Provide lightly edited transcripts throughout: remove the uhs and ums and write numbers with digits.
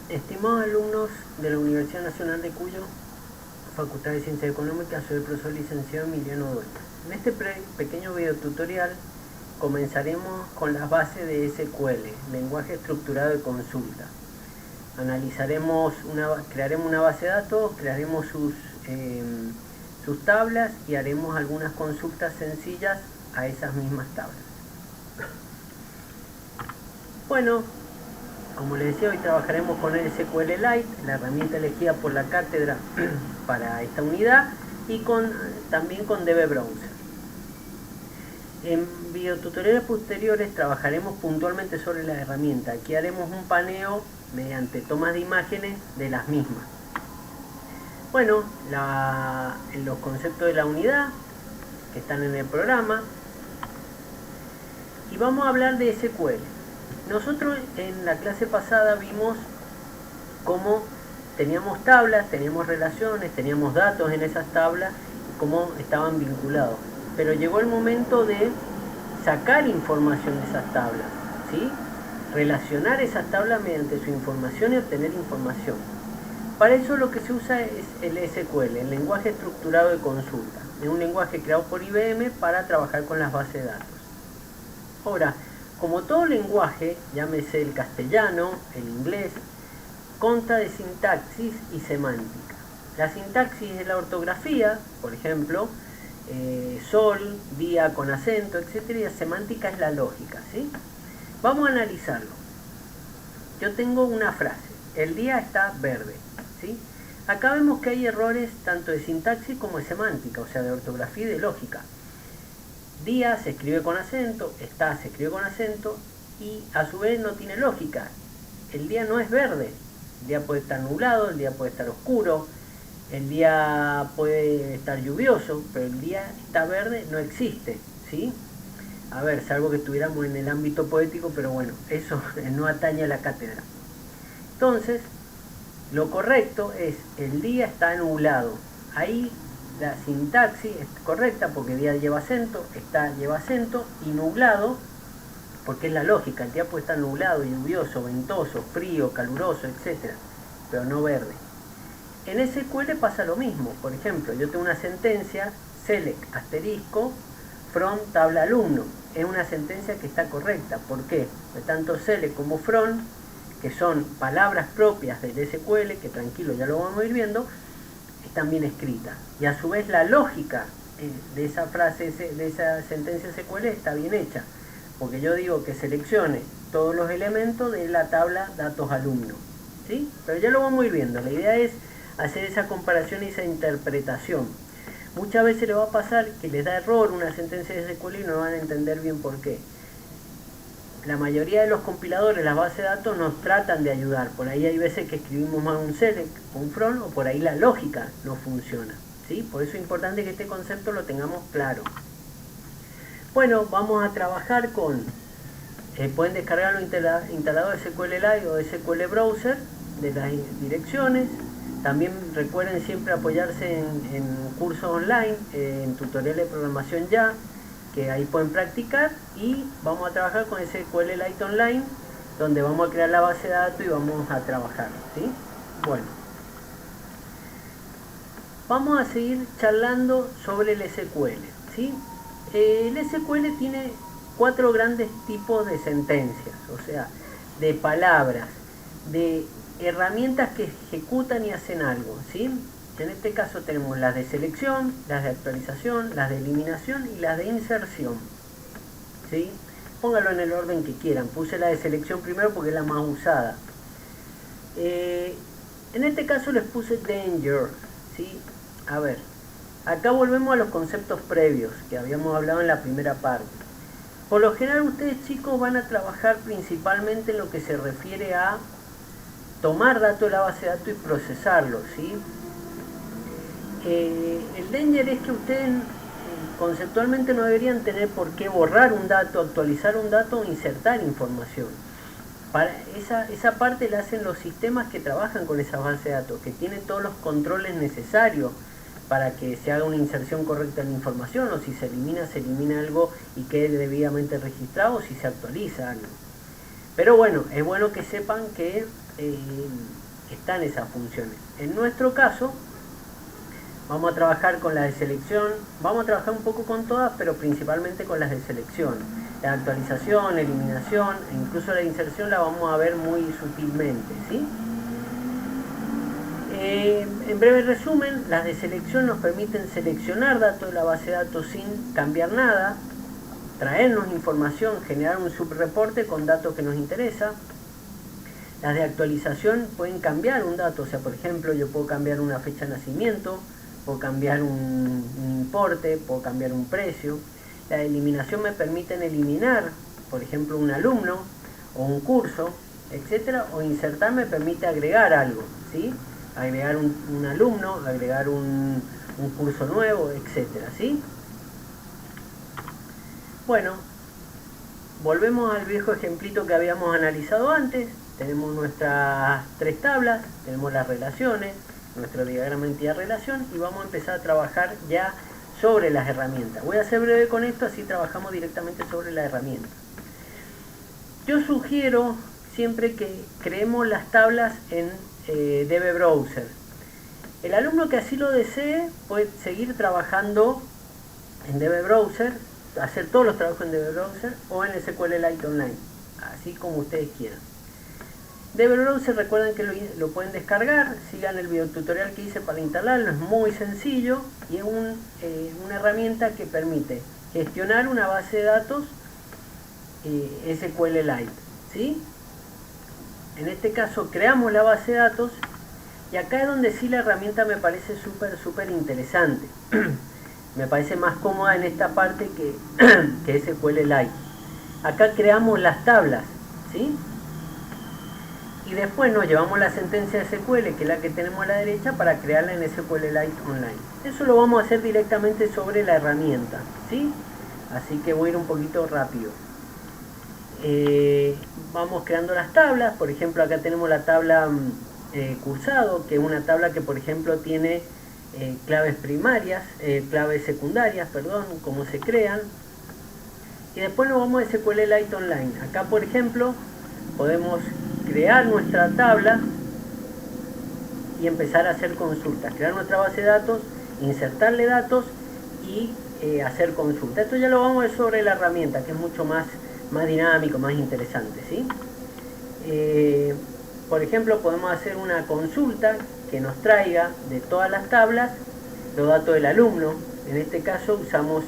Estimados alumnos de la Universidad Nacional de Cuyo, Facultad de Ciencias Económicas, soy el profesor licenciado Emiliano Dueñas. En este pequeño video tutorial comenzaremos con las bases de SQL, lenguaje estructurado de consulta. Crearemos una base de datos, crearemos sus tablas y haremos algunas consultas sencillas a esas mismas tablas. Bueno, como les decía, hoy trabajaremos con el SQLite, la herramienta elegida por la cátedra para esta unidad, y también con DB Browser. En videotutoriales posteriores trabajaremos puntualmente sobre la herramienta. Aquí haremos un paneo mediante tomas de imágenes de las mismas. Bueno, los conceptos de la unidad que están en el programa, y vamos a hablar de SQL. Nosotros en la clase pasada vimos cómo teníamos tablas, teníamos relaciones, teníamos datos en esas tablas y cómo estaban vinculados. Pero llegó el momento de sacar información de esas tablas, ¿sí? Relacionar esas tablas mediante su información y obtener información. Para eso lo que se usa es el SQL, el lenguaje estructurado de consulta. Es un lenguaje creado por IBM para trabajar con las bases de datos. Ahora, como todo lenguaje, llámese el castellano, el inglés, consta de sintaxis y semántica. La sintaxis es la ortografía, por ejemplo, sol, día con acento, etc. Y la semántica es la lógica, ¿sí? Vamos a analizarlo. Yo tengo una frase, el día está verde, ¿sí? Acá vemos que hay errores tanto de sintaxis como de semántica, o sea, de ortografía y de lógica. Día se escribe con acento, está se escribe con acento y a su vez no tiene lógica. El día no es verde, el día puede estar nublado, el día puede estar oscuro, el día puede estar lluvioso, pero el día está verde no existe, ¿sí? A ver, salvo que estuviéramos en el ámbito poético, pero bueno, eso no atañe a la cátedra. Entonces, lo correcto es el día está nublado. Ahí la sintaxis es correcta porque día lleva acento, está lleva acento, y nublado porque es la lógica. El día puede estar nublado, lluvioso, ventoso, frío, caluroso, etc. pero no verde. En SQL pasa lo mismo. Por ejemplo, yo tengo una sentencia, select asterisco from tabla alumno. Es una sentencia que está correcta. ¿Por qué? Porque tanto select como from, que son palabras propias del SQL, que tranquilo, ya lo vamos a ir viendo, están bien escritas. Y a su vez la lógica de esa frase, de esa sentencia SQL está bien hecha. Porque yo digo que seleccione todos los elementos de la tabla datos alumno, ¿sí? Pero ya lo vamos a ir viendo. La idea es hacer esa comparación y esa interpretación. Muchas veces le va a pasar que les da error una sentencia de SQL y no van a entender bien por qué. La mayoría de los compiladores, las bases de datos, nos tratan de ayudar. Por ahí hay veces que escribimos mal un select, un from, o por ahí la lógica no funciona, ¿sí? Por eso es importante que este concepto lo tengamos claro. Bueno, vamos a trabajar con... pueden descargarlo instalado SQLite o SQL Browser de las direcciones. También recuerden siempre apoyarse en cursos online, en tutoriales de programación ya, que ahí pueden practicar, y vamos a trabajar con SQLite Online, donde vamos a crear la base de datos y vamos a trabajar, ¿sí? Bueno, vamos a seguir charlando sobre el SQL, ¿sí? El SQL tiene 4 grandes tipos de sentencias, o sea, de palabras, de herramientas que ejecutan y hacen algo, ¿sí? En este caso tenemos las de selección, las de actualización, las de eliminación y las de inserción, ¿sí? Póngalo en el orden que quieran. Puse la de selección primero porque es la más usada. En este caso les puse danger, ¿sí? A ver, acá volvemos a los conceptos previos que habíamos hablado en la primera parte. Por lo general ustedes, chicos, van a trabajar principalmente en lo que se refiere a tomar datos de la base de datos y procesarlos, ¿sí? El danger es que ustedes conceptualmente no deberían tener por qué borrar un dato, actualizar un dato o insertar información. Para esa parte la hacen los sistemas que trabajan con esa base de datos, que tienen todos los controles necesarios para que se haga una inserción correcta en la información, o si se elimina algo y quede debidamente registrado, o si se actualiza algo. Pero bueno, es bueno que sepan que están esas funciones. En nuestro caso, vamos a trabajar con las de selección, vamos a trabajar un poco con todas, pero principalmente con las de selección. La actualización, eliminación e incluso la inserción la vamos a ver muy sutilmente, ¿sí? En breve resumen, las de selección nos permiten seleccionar datos de la base de datos sin cambiar nada, traernos información, generar un subreporte con datos que nos interesa. Las de actualización pueden cambiar un dato, o sea, por ejemplo, yo puedo cambiar una fecha de nacimiento, puedo cambiar un importe, puedo cambiar un precio. La de eliminación me permiten eliminar, por ejemplo, un alumno o un curso, etcétera, o insertar me permite agregar algo, ¿sí? Agregar un alumno, agregar un curso nuevo, etcétera, ¿sí? Bueno, volvemos al viejo ejemplito que habíamos analizado antes. Tenemos nuestras tres tablas, tenemos las relaciones, nuestro diagrama entidad-relación, y vamos a empezar a trabajar ya sobre las herramientas. Voy a ser breve con esto, así trabajamos directamente sobre la herramienta. Yo sugiero siempre que creemos las tablas en DB Browser. El alumno que así lo desee puede seguir trabajando en DB Browser, hacer todos los trabajos en DB Browser o en SQLite Online, así como ustedes quieran. DB Browser, recuerden que lo pueden descargar, sigan el videotutorial que hice para instalarlo, es muy sencillo y es una herramienta que permite gestionar una base de datos SQLite, ¿sí? En este caso creamos la base de datos y acá es donde sí la herramienta me parece súper interesante. Me parece más cómoda en esta parte que SQLite. Acá creamos las tablas, ¿sí? Y después nos llevamos la sentencia de SQL, que es la que tenemos a la derecha, para crearla en SQLite Online. Eso lo vamos a hacer directamente sobre la herramienta, ¿sí? Así que voy a ir un poquito rápido. Vamos creando las tablas. Por ejemplo, acá tenemos la tabla cursado, que es una tabla que, por ejemplo, tiene claves primarias, claves secundarias, perdón, cómo se crean. Y después nos vamos a SQLite Online. Acá, por ejemplo, podemos crear nuestra tabla y empezar a hacer consultas, crear nuestra base de datos, insertarle datos y hacer consultas. Esto ya lo vamos a ver sobre la herramienta, que es mucho más dinámico, más interesante, ¿sí? Por ejemplo, podemos hacer una consulta que nos traiga de todas las tablas los datos del alumno. En este caso usamos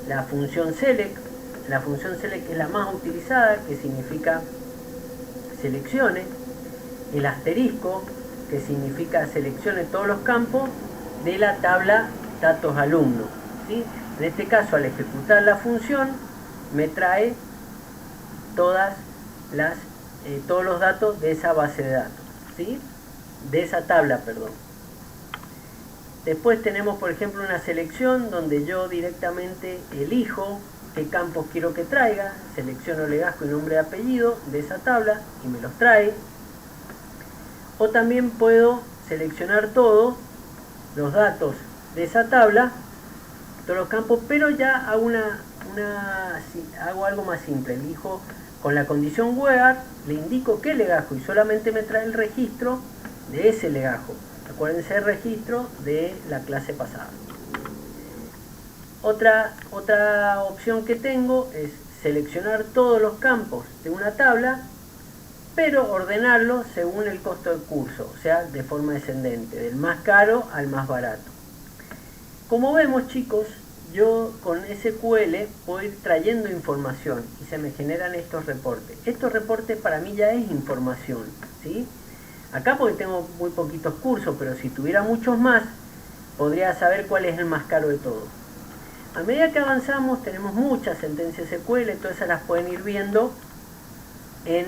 la función select. La función select es la más utilizada, que significa seleccione. El asterisco, que significa seleccione todos los campos de la tabla datos alumno, ¿sí? En este caso, al ejecutar la función, me trae todos los datos de esa base de datos, ¿sí? De esa tabla, perdón. Después tenemos, por ejemplo, una selección donde yo directamente elijo qué campos quiero que traiga, selecciono legazgo y nombre de apellido de esa tabla y me los trae. O también puedo seleccionar todos los datos de esa tabla, todos los campos, pero ya hago hago algo más simple. Elijo con la condición where, le indico qué legajo y solamente me trae el registro de ese legajo. Acuérdense el registro de la clase pasada. Otra opción que tengo es seleccionar todos los campos de una tabla, pero ordenarlo según el costo del curso, o sea, de forma descendente, del más caro al más barato. Como vemos, chicos, yo con SQL puedo ir trayendo información y se me generan estos reportes. Estos reportes para mí ya es información, ¿sí? Acá porque tengo muy poquitos cursos, pero si tuviera muchos más, podría saber cuál es el más caro de todos. A medida que avanzamos tenemos muchas sentencias SQL, todas esas las pueden ir viendo en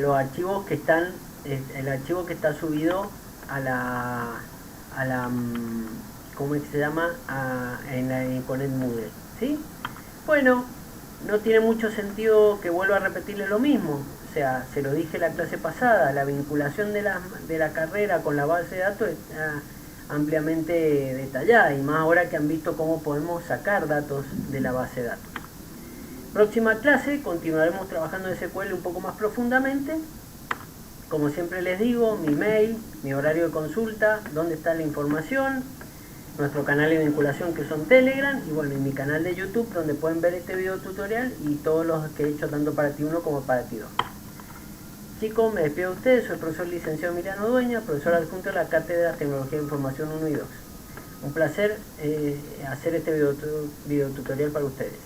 los archivos que están, el archivo que está subido a la ¿cómo es que se llama? Con el Moodle, ¿sí? Bueno, no tiene mucho sentido que vuelva a repetirle lo mismo. O sea, se lo dije la clase pasada, la vinculación de la carrera con la base de datos está ampliamente detallada, y más ahora que han visto cómo podemos sacar datos de la base de datos. Próxima clase continuaremos trabajando en SQL un poco más profundamente como siempre les digo, mi mail, mi horario de consulta, dónde está la información, nuestro canal de vinculación que son Telegram, y bueno, y mi canal de YouTube donde pueden ver este video tutorial y todos los que he hecho tanto para ti 1 como para ti 2. Chicos, me despido de ustedes, soy el profesor licenciado Emiliano Dueña, profesor adjunto de la Cátedra de Tecnología de Información 1 y 2. Un placer hacer este video tutorial para ustedes.